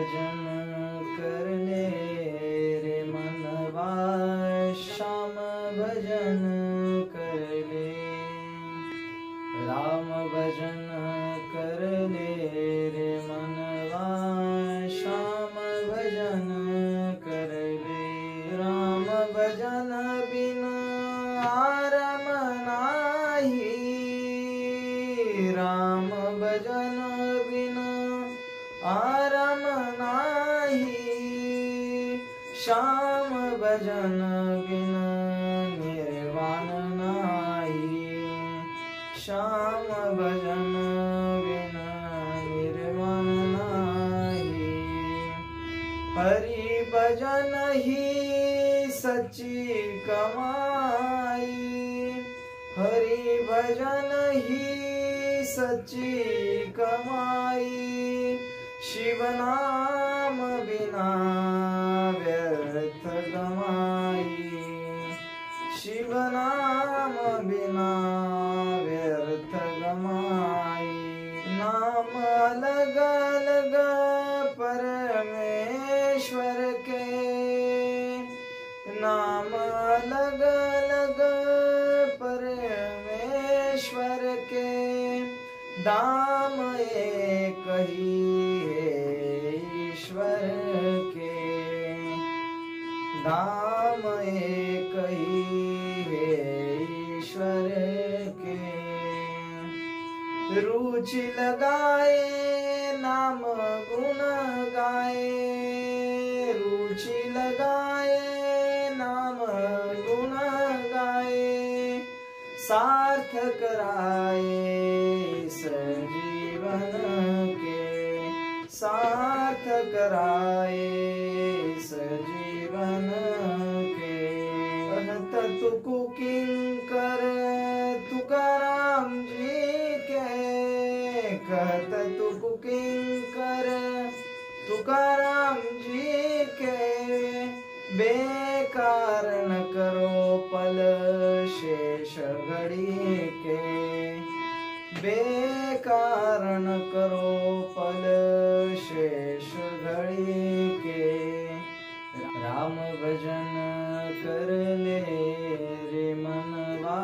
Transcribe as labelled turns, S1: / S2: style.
S1: भजन कर ले रे मनवा, श्याम भजन कर ले। राम भजन कर ले रे मनवा, श्याम भजन कर ले। राम भजन बिन आरम नाही, राम भजन बिन आरम नाही। श्याम भजन बिन निर्वाण नाही, श्याम भजन बिन निर्वाण नाही। हरि भजन ही सच्ची कमाई, हरि भजन ही सच्ची कमाई। शिव नाम बिना व्यर्थ गमाई, शिव नाम बिना व्यर्थ गमाई। नाम अलग अलग परमेश्वर के, नाम अलग अलग परमेश्वर के। दाम एक ही है ईश्वर के, दाम एक ही है ईश्वर के। रुचि लगाए नाम गुण गाए, रुचि लगाए नाम गुण गाए। सार्थ कराए इस जीवन के, सार्थ कराए इस जीवन के। कहत तुकु किंकर तुकाराम जी के, कहत तुकु किंकर तुकाराम जी के। बेकार न करो पल शेष घड़ी के, बेकार न करो पल शेष घड़ी के। राम भजन कर ले रे मनवा,